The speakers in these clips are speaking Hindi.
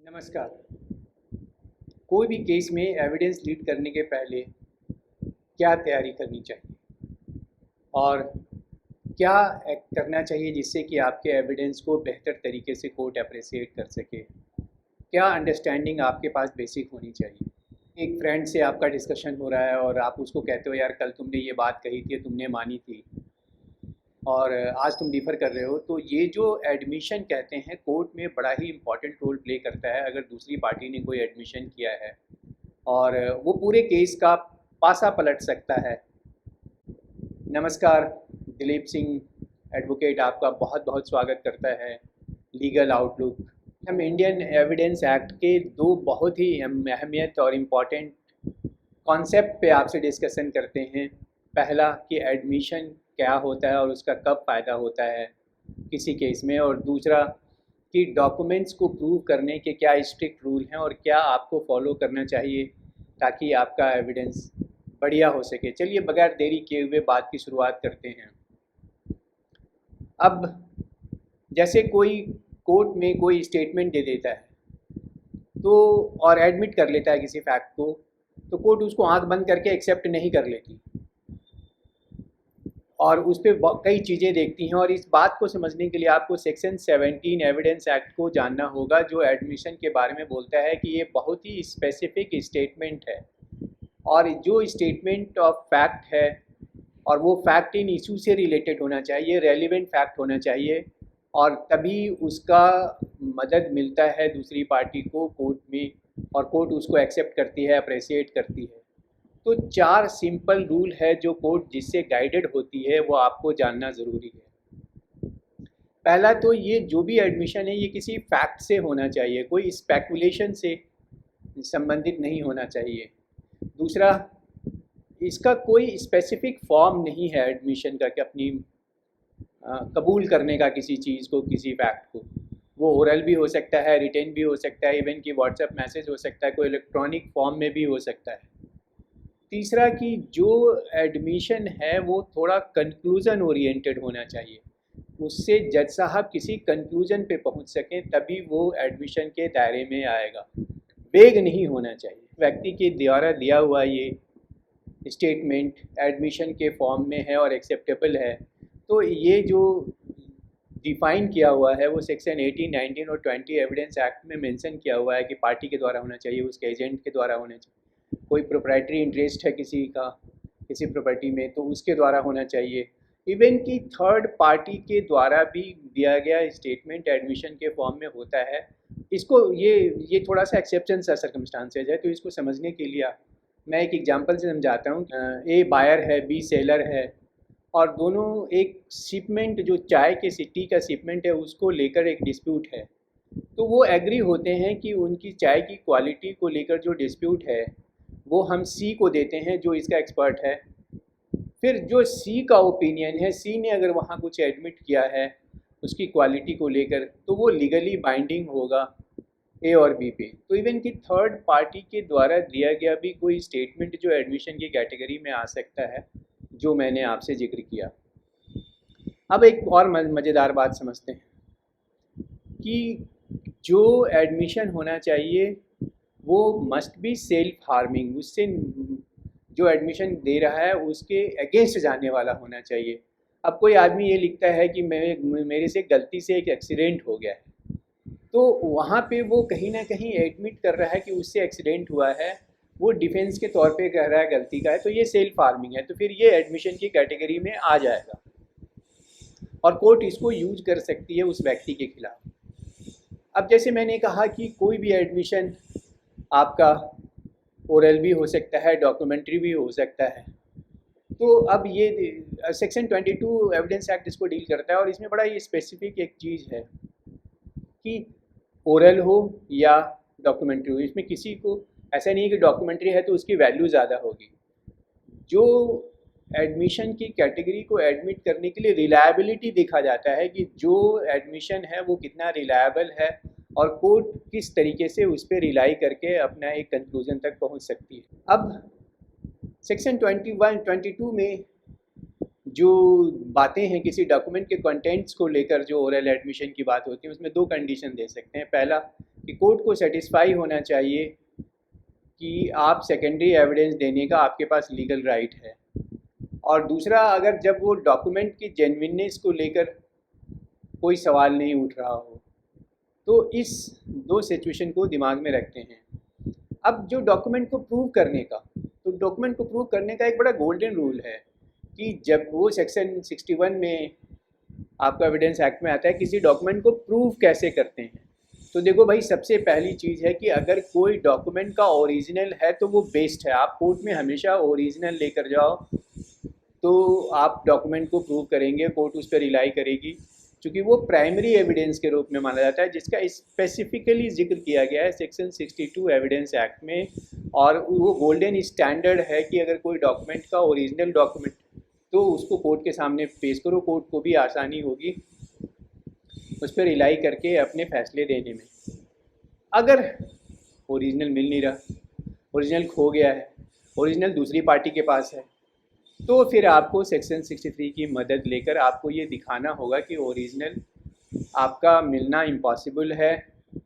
नमस्कार। कोई भी केस में एविडेंस लीड करने के पहले क्या तैयारी करनी चाहिए और क्या करना चाहिए जिससे कि आपके एविडेंस को बेहतर तरीके से कोर्ट अप्रिशिएट कर सके? क्या अंडरस्टैंडिंग आपके पास बेसिक होनी चाहिए? एक फ्रेंड से आपका डिस्कशन हो रहा है और आप उसको कहते हो यार कल तुमने ये बात कही थी, तुमने मानी थी और आज तुम डिफ़र कर रहे हो, तो ये जो एडमिशन कहते हैं कोर्ट में बड़ा ही इम्पोर्टेंट रोल प्ले करता है। अगर दूसरी पार्टी ने कोई एडमिशन किया है और वो पूरे केस का पासा पलट सकता है। नमस्कार, दिलीप सिंह एडवोकेट आपका बहुत बहुत स्वागत करता है लीगल आउटलुक। हम इंडियन एविडेंस एक्ट के दो बहुत ही अहमियत और इम्पॉर्टेंट कॉन्सेप्ट पे आपसे डिस्कशन करते हैं। पहला कि एडमिशन क्या होता है और उसका कब फ़ायदा होता है किसी केस में, और दूसरा कि डॉक्यूमेंट्स को प्रूव करने के क्या स्ट्रिक्ट रूल हैं और क्या आपको फॉलो करना चाहिए ताकि आपका एविडेंस बढ़िया हो सके। चलिए बगैर देरी किए हुए बात की शुरुआत करते हैं। अब जैसे कोई कोर्ट में कोई स्टेटमेंट दे देता है तो और एडमिट कर लेता है किसी फैक्ट को, तो कोर्ट उसको आंख बंद करके एक्सेप्ट नहीं कर लेती और उस पर कई चीज़ें देखती हैं। और इस बात को समझने के लिए आपको सेक्शन 17 एविडेंस एक्ट को जानना होगा, जो एडमिशन के बारे में बोलता है कि ये बहुत ही स्पेसिफिक स्टेटमेंट है और जो स्टेटमेंट ऑफ फैक्ट है और वो फैक्ट इन इशू से रिलेटेड होना चाहिए, रेलिवेंट फैक्ट होना चाहिए, और तभी उसका मदद मिलता है दूसरी पार्टी को कोर्ट में और कोर्ट उसको एक्सेप्ट करती है, अप्रिशिएट करती है। तो 4 सिंपल रूल है जो कोर्ट जिससे गाइडेड होती है, वो आपको जानना ज़रूरी है। पहला तो ये जो भी एडमिशन है ये किसी फैक्ट से होना चाहिए, कोई स्पेकुलेशन से संबंधित नहीं होना चाहिए। दूसरा, इसका कोई स्पेसिफिक फॉर्म नहीं है एडमिशन का कि अपनी कबूल करने का किसी चीज़ को, किसी फैक्ट को। वो ओरल भी हो सकता है, रिटेन भी हो सकता है, इवन कि व्हाट्सएप मैसेज हो सकता है, कोई इलेक्ट्रॉनिक फॉर्म में भी हो सकता है। तीसरा कि जो एडमिशन है वो थोड़ा कंक्लूज़न ओरिएंटेड होना चाहिए, उससे जज साहब किसी कंक्लूज़न पे पहुंच सकें, तभी वो एडमिशन के दायरे में आएगा। वेग नहीं होना चाहिए। व्यक्ति के द्वारा दिया हुआ ये स्टेटमेंट एडमिशन के फॉर्म में है और एक्सेप्टेबल है, तो ये जो डिफ़ाइन किया हुआ है वो सेक्शन 18, 19 और 20 एविडेंस एक्ट में मेंशन किया हुआ है कि पार्टी के द्वारा होना चाहिए, उसके एजेंट के द्वारा होना चाहिए, कोई प्रोप्राइटरी इंटरेस्ट है किसी का किसी प्रॉपर्टी में तो उसके द्वारा होना चाहिए, इवन कि थर्ड पार्टी के द्वारा भी दिया गया स्टेटमेंट एडमिशन के फॉर्म में होता है। इसको ये थोड़ा सा एक्सेप्शन सा सर्कमस्टांसेज है, तो इसको समझने के लिए मैं एक एग्जांपल से समझाता हूँ। ए बायर है, बी सेलर है और दोनों एक शिपमेंट, जो चाय के टी का शिपमेंट है, उसको लेकर एक डिस्प्यूट है। तो वो एग्री होते हैं कि उनकी चाय की क्वालिटी को लेकर जो डिस्प्यूट है वो हम सी को देते हैं जो इसका एक्सपर्ट है। फिर जो सी का ओपिनियन है, सी ने अगर वहाँ कुछ एडमिट किया है उसकी क्वालिटी को लेकर, तो वो लीगली बाइंडिंग होगा ए और बी पे। तो इवन कि थर्ड पार्टी के द्वारा दिया गया भी कोई स्टेटमेंट जो एडमिशन की कैटेगरी में आ सकता है, जो मैंने आपसे जिक्र किया। अब एक और मज़ेदार बात समझते हैं कि जो एडमिशन होना चाहिए वो मस्ट बी सेल्फ हार्मिंग, उससे जो एडमिशन दे रहा है उसके अगेंस्ट जाने वाला होना चाहिए। अब कोई आदमी ये लिखता है कि मेरे से गलती से एक एक्सीडेंट हो गया है, तो वहाँ पे वो कहीं ना कहीं एडमिट कर रहा है कि उससे एक्सीडेंट हुआ है, वो डिफेंस के तौर पे कह रहा है गलती का है, तो ये सेल्फ हार्मिंग है, तो फिर ये एडमिशन की कैटेगरी में आ जाएगा और कोर्ट इसको यूज कर सकती है उस व्यक्ति के खिलाफ। अब जैसे मैंने कहा कि कोई भी एडमिशन आपका ओरल भी हो सकता है, डॉक्यूमेंट्री भी हो सकता है। तो अब ये सेक्शन 22 एविडेंस एक्ट इसको डील करता है और इसमें बड़ा ही स्पेसिफिक एक चीज़ है कि ओरल हो या डॉक्यूमेंट्री हो, इसमें किसी को ऐसा नहीं है कि डॉक्यूमेंट्री है तो उसकी वैल्यू ज़्यादा होगी। जो एडमिशन की कैटेगरी को एडमिट करने के लिए रिलायबिलिटी देखा जाता है कि जो एडमिशन है वो कितना रिलायबल है और कोर्ट किस तरीके से उस पर रिलाई करके अपना एक कंक्लूजन तक पहुंच सकती है। अब सेक्शन 22 में जो बातें हैं किसी डॉक्यूमेंट के कंटेंट्स को लेकर, जो ओरल एडमिशन की बात होती है, उसमें दो कंडीशन दे सकते हैं। पहला कि कोर्ट को सेटिस्फाई होना चाहिए कि आप सेकेंडरी एविडेंस देने का आपके पास लीगल राइट है। और दूसरा, अगर जब वो डॉक्यूमेंट की जेन्युइननेस को लेकर कोई सवाल नहीं उठ रहा हो, तो इस दो सिचुएशन को दिमाग में रखते हैं। अब जो डॉक्यूमेंट को प्रूव करने का, तो डॉक्यूमेंट को प्रूव करने का एक बड़ा गोल्डन रूल है कि जब वो सेक्शन 61 में आपका एविडेंस एक्ट में आता है किसी डॉक्यूमेंट को प्रूव कैसे करते हैं। तो देखो भाई, सबसे पहली चीज़ है कि अगर कोई डॉक्यूमेंट का ओरिजिनल है तो वो बेस्ट है। आप कोर्ट में हमेशा ओरिजिनल लेकर जाओ, तो आप डॉक्यूमेंट को प्रूव करेंगे, कोर्ट उस पर रिलाई करेगी, क्योंकि वो प्राइमरी एविडेंस के रूप में माना जाता है, जिसका स्पेसिफिकली जिक्र किया गया है सेक्शन 62 एविडेंस एक्ट में। और वो गोल्डन स्टैंडर्ड है कि अगर कोई डॉक्यूमेंट का ओरिजिनल डॉक्यूमेंट, तो उसको कोर्ट के सामने पेश करो, कोर्ट को भी आसानी होगी उस पर रिलाई करके अपने फैसले देने में। अगर ओरिजिनल मिल नहीं रहा, ओरिजिनल खो गया है, ओरिजिनल दूसरी पार्टी के पास है, तो फिर आपको सेक्शन 63 की मदद लेकर आपको ये दिखाना होगा कि ओरिजिनल आपका मिलना इम्पॉसिबल है,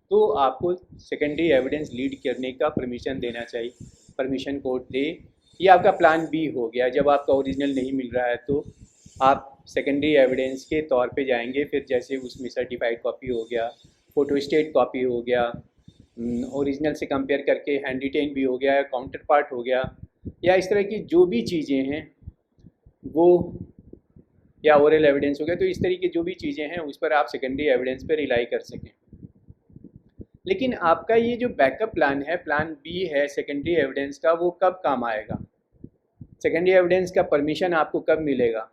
तो आपको सेकेंडरी एविडेंस लीड करने का परमिशन देना चाहिए, परमिशन कोर्ट दे। ये आपका प्लान बी हो गया। जब आपका ओरिजिनल नहीं मिल रहा है तो आप सेकेंडरी एविडेंस के तौर पे जाएंगे, फिर जैसे उसमें सर्टिफाइड कॉपी हो गया, फोटोस्टेट कॉपी हो गया, ओरिजिनल से कंपेयर करके हैंड रिटेन भी हो गया, काउंटर पार्ट हो गया, या इस तरह की जो भी चीज़ें हैं वो, या ओरल एविडेंस हो गया, तो इस तरीके जो भी चीज़ें हैं उस पर आप सेकेंडरी एविडेंस पर रिलाई कर सकें। लेकिन आपका ये जो बैकअप प्लान है, प्लान बी है सेकेंडरी एविडेंस का, वो कब काम आएगा? सेकेंडरी एविडेंस का परमिशन आपको कब मिलेगा?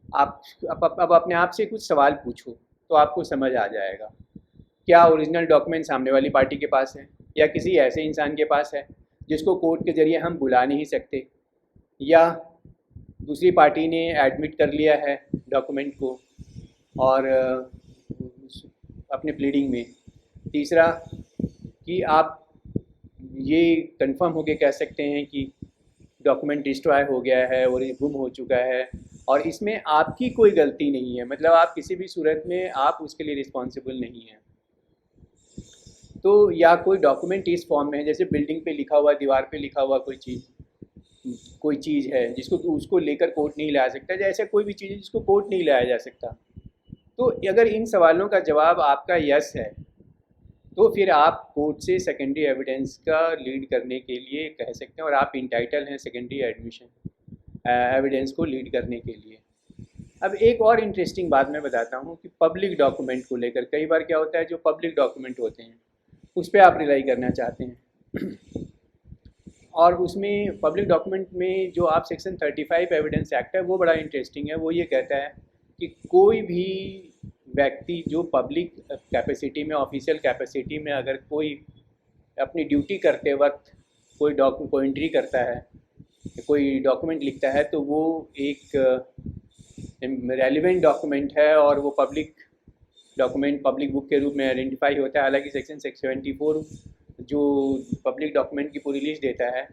आप अब अपने आप से कुछ सवाल पूछो तो आपको समझ आ जाएगा। क्या ओरिजिनल डॉक्यूमेंट सामने वाली पार्टी के पास है, या किसी ऐसे इंसान के पास है जिसको कोर्ट के ज़रिए हम बुला नहीं सकते, या दूसरी पार्टी ने एडमिट कर लिया है डॉक्यूमेंट को और अपने प्लीडिंग में। तीसरा, कि आप ये कंफर्म होके कह सकते हैं कि डॉक्यूमेंट डिस्ट्रॉय हो गया है और ये गुम हो चुका है और इसमें आपकी कोई गलती नहीं है, मतलब आप किसी भी सूरत में आप उसके लिए रिस्पॉन्सिबल नहीं हैं। तो या कोई डॉक्यूमेंट इस फॉर्म में है, जैसे बिल्डिंग पे लिखा हुआ, दीवार पे लिखा हुआ कोई चीज़ है जिसको उसको लेकर कोर्ट नहीं लाया सकता, जैसे कोई भी चीज़ है जिसको कोर्ट नहीं लाया जा सकता। तो अगर इन सवालों का जवाब आपका यस है, तो फिर आप कोर्ट से सेकेंडरी एविडेंस का लीड करने के लिए कह सकते हैं और आप इंटाइटल हैं सेकेंडरी एविडेंस को लीड करने के लिए। अब एक और इंटरेस्टिंग बात मैं बताता हूँ कि पब्लिक डॉक्यूमेंट को लेकर कई बार क्या होता है, जो पब्लिक डॉक्यूमेंट होते हैं उस पर आप रिलाई करना चाहते हैं और उसमें पब्लिक डॉक्यूमेंट में जो आप सेक्शन 35 एविडेंस एक्ट है वो बड़ा इंटरेस्टिंग है। वो ये कहता है कि कोई भी व्यक्ति जो पब्लिक कैपेसिटी में, ऑफिशियल कैपेसिटी में अगर कोई अपनी ड्यूटी करते वक्त कोई एंट्री करता है, कोई डॉक्यूमेंट लिखता है, तो वो एक रेलिवेंट डॉक्यूमेंट है और वो पब्लिक डॉक्यूमेंट, पब्लिक बुक के रूप में आइडेंटिफाई होता है। हालांकि सेक्शन 74 जो पब्लिक डॉक्यूमेंट की पूरी लिस्ट देता है,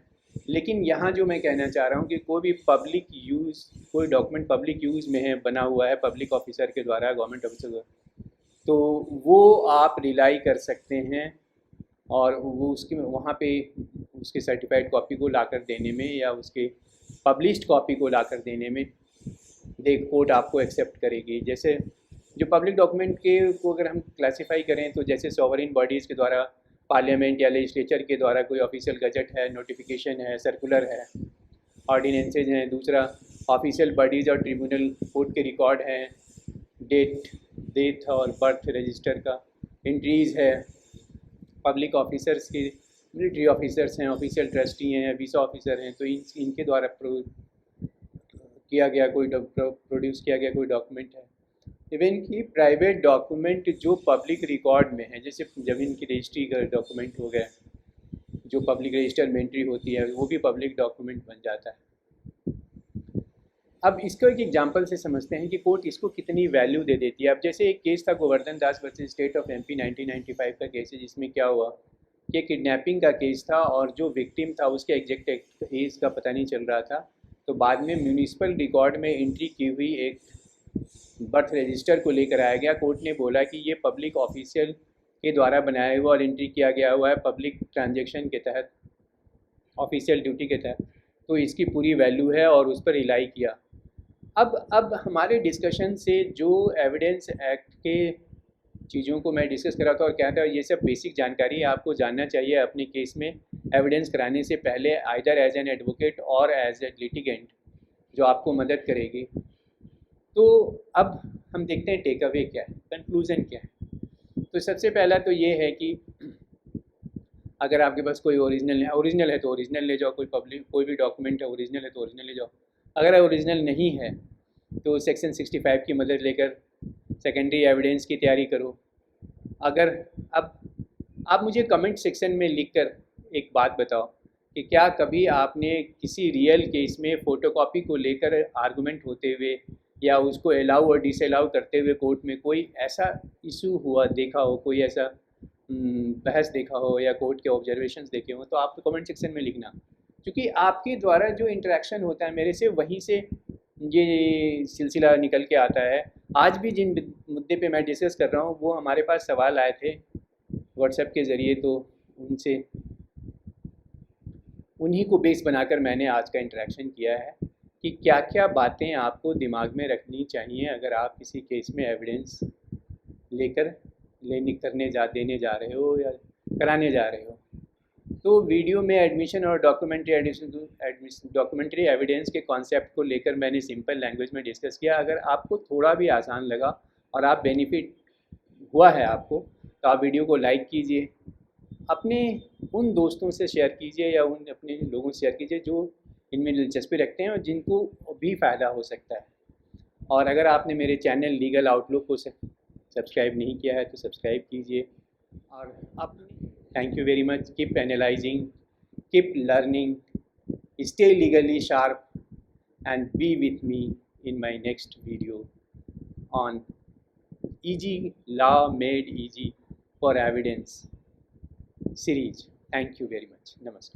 लेकिन यहाँ जो मैं कहना चाह रहा हूँ कि कोई भी पब्लिक यूज़, कोई डॉक्यूमेंट पब्लिक यूज़ में है, बना हुआ है पब्लिक ऑफिसर के द्वारा, गवर्नमेंट ऑफिसर द्वारा, तो वो आप रिलाई कर सकते हैं और वो उसके वहाँ पे उसके सर्टिफाइड कॉपी को लाकर देने में या उसके पब्लिश्ड कॉपी को लाकर देने में कोर्ट आपको एक्सेप्ट करेगी। जैसे जो पब्लिक डॉक्यूमेंट के को अगर हम क्लासिफाई करें, तो जैसे सॉवरेन बॉडीज़ के द्वारा, पार्लियामेंट या लेजिस्लेचर के द्वारा कोई ऑफिशियल गजट है, नोटिफिकेशन है, सर्कुलर है, ऑर्डिनेंसेज हैं। दूसरा, ऑफिशियल बॉडीज़ और ट्रिब्यूनल कोर्ट के रिकॉर्ड हैं, डेथ और बर्थ रजिस्टर का एंट्रीज़ है। पब्लिक ऑफिसर्स के, मिलिट्री ऑफिसर्स हैं, ऑफिशियल ट्रस्टी हैं, वीसा ऑफिसर हैं, तो इनके द्वारा प्रोड्यूस किया गया कोई डॉक्यूमेंट है। इवन की प्राइवेट डॉक्यूमेंट जो पब्लिक रिकॉर्ड में है, जैसे ज़मीन की रजिस्ट्री का डॉक्यूमेंट हो गया, जो पब्लिक रजिस्टर में एंट्री होती है, वो भी पब्लिक डॉक्यूमेंट बन जाता है। अब इसको एक एग्जांपल से समझते हैं कि कोर्ट इसको कितनी वैल्यू दे देती है। अब जैसे एक केस था गोवर्धन दास वर्सेस स्टेट ऑफ एमपी 1995 का केस है, जिसमें क्या हुआ कि किडनैपिंग का केस था और जो विक्टिम था उसके एग्जैक्ट एज का पता नहीं चल रहा था। तो बाद में म्यूनिसिपल रिकॉर्ड में एंट्री की हुई एक बर्थ रजिस्टर को लेकर आया गया। कोर्ट ने बोला कि ये पब्लिक ऑफिशियल के द्वारा बनाया हुआ और एंट्री किया गया हुआ है पब्लिक ट्रांजैक्शन के तहत, ऑफिशियल ड्यूटी के तहत, तो इसकी पूरी वैल्यू है और उस पर रिलाई किया। अब हमारे डिस्कशन से जो एविडेंस एक्ट के चीज़ों को मैं डिस्कस कर रहा था और क्या था, ये सब बेसिक जानकारी आपको जानना चाहिए अपने केस में एविडेंस कराने से पहले, आइदर एज एन एडवोकेट और एज ए लिटिगेंट, जो आपको मदद करेगी। तो अब हम देखते हैं टेक अवे क्या है, कंक्लूज़न क्या है। तो सबसे पहला तो ये है कि अगर आपके पास कोई ओरिजिनल है तो ओरिजिनल ले जाओ, कोई भी डॉक्यूमेंट है ओरिजिनल है तो ओरिजिनल ले जाओ। अगर ओरिजिनल नहीं है तो सेक्शन 65 की मदद लेकर सेकेंडरी एविडेंस की तैयारी करो। अगर अब आप मुझे कमेंट सेक्शन में लिखकर एक बात बताओ कि क्या कभी आपने किसी रियल केस में फ़ोटोकॉपी को लेकर आर्गुमेंट होते हुए या उसको अलाउ और डिसअलाउ करते हुए कोर्ट में कोई ऐसा इशू हुआ देखा हो, कोई ऐसा बहस देखा हो या कोर्ट के ऑब्जर्वेशंस देखे हो, तो आप कमेंट सेक्शन में लिखना। क्योंकि आपके द्वारा जो इंटरेक्शन होता है मेरे से, वहीं से ये सिलसिला निकल के आता है। आज भी जिन मुद्दे पे मैं डिस्कस कर रहा हूँ वो हमारे पास सवाल आए थे व्हाट्सएप के ज़रिए, तो उनसे उन्हीं को बेस बनाकर मैंने आज का इंटरेक्शन किया है कि क्या क्या बातें आपको दिमाग में रखनी चाहिए अगर आप किसी केस में एविडेंस लेकर देने जा रहे हो या कराने जा रहे हो। तो वीडियो में एडमिशन और डॉक्यूमेंट्री एविडेंस के कॉन्सेप्ट को लेकर मैंने सिंपल लैंग्वेज में डिस्कस किया। अगर आपको थोड़ा भी आसान लगा और आप बेनिफिट हुआ है आपको, तो आप वीडियो को लाइक कीजिए, अपने उन दोस्तों से शेयर कीजिए या उन अपने लोगों से शेयर कीजिए जो इनमें दिलचस्पी रखते हैं और जिनको भी फ़ायदा हो सकता है। और अगर आपने मेरे चैनल लीगल आउटलुक को सब्सक्राइब नहीं किया है तो सब्सक्राइब कीजिए। और अपने thank you very much. Keep analysing, keep learning, stay legally sharp, and be with me in my next video on Easy Law Made Easy for Evidence series. Thank you very much. Namaskar.